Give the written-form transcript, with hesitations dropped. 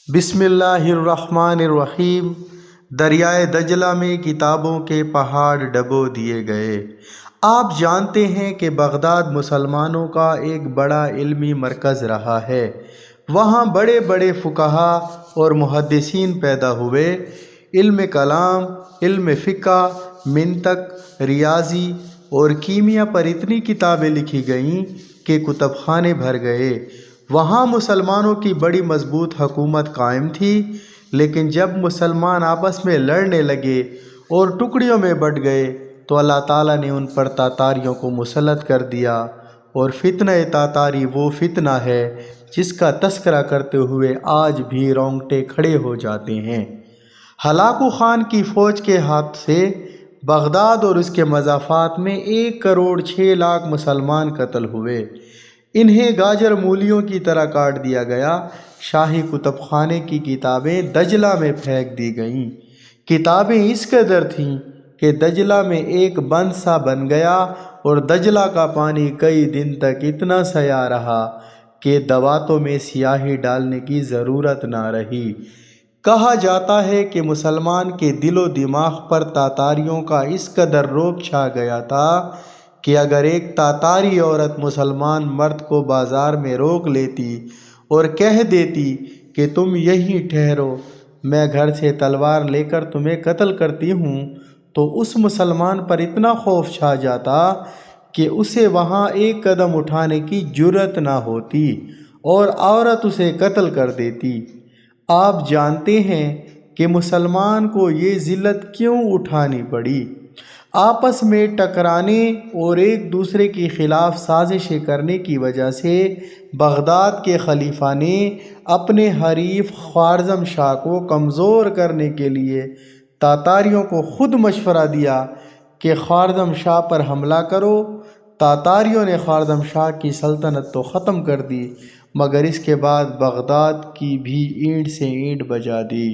بسم اللہ الرحمن الرحیم۔ دریائے دجلہ میں کتابوں کے پہاڑ ڈبو دیے گئے۔ آپ جانتے ہیں کہ بغداد مسلمانوں کا ایک بڑا علمی مرکز رہا ہے۔ وہاں بڑے بڑے فقہا اور محدثین پیدا ہوئے۔ علم کلام، علم فقہ، منطق، ریاضی اور کیمیا پر اتنی کتابیں لکھی گئیں کہ کتب خانے بھر گئے۔ وہاں مسلمانوں کی بڑی مضبوط حکومت قائم تھی، لیکن جب مسلمان آپس میں لڑنے لگے اور ٹکڑیوں میں بٹ گئے تو اللہ تعالیٰ نے ان پر تاتاریوں کو مسلط کر دیا، اور فتنہ تاتاری وہ فتنہ ہے جس کا تذکرہ کرتے ہوئے آج بھی رونگٹے کھڑے ہو جاتے ہیں۔ ہلاکو خان کی فوج کے ہاتھ سے بغداد اور اس کے مضافات میں 1,06,00,000 مسلمان قتل ہوئے۔ انہیں گاجر مولیوں کی طرح کاٹ دیا گیا۔ شاہی کتب خانے کی کتابیں دجلہ میں پھینک دی گئیں۔ کتابیں اس قدر تھیں کہ دجلہ میں ایک بند سا بن گیا، اور دجلہ کا پانی کئی دن تک اتنا سیاہ رہا کہ دواتوں میں سیاہی ڈالنے کی ضرورت نہ رہی۔ کہا جاتا ہے کہ مسلمان کے دل و دماغ پر تاتاریوں کا اس قدر رعب چھا گیا تھا کہ اگر ایک تاتاری عورت مسلمان مرد کو بازار میں روک لیتی اور کہہ دیتی کہ تم یہیں ٹھہرو، میں گھر سے تلوار لے کر تمہیں قتل کرتی ہوں، تو اس مسلمان پر اتنا خوف چھا جاتا کہ اسے وہاں ایک قدم اٹھانے کی جرأت نہ ہوتی، اور عورت اسے قتل کر دیتی۔ آپ جانتے ہیں کہ مسلمان کو یہ ذلت کیوں اٹھانی پڑی؟ آپس میں ٹکرانے اور ایک دوسرے کے خلاف سازشیں کرنے کی وجہ سے بغداد کے خلیفہ نے اپنے حریف خوارزم شاہ کو کمزور کرنے کے لیے تاتاریوں کو خود مشورہ دیا کہ خوارزم شاہ پر حملہ کرو۔ تاتاریوں نے خوارزم شاہ کی سلطنت تو ختم کر دی، مگر اس کے بعد بغداد کی بھی اینٹ سے اینٹ بجا دی۔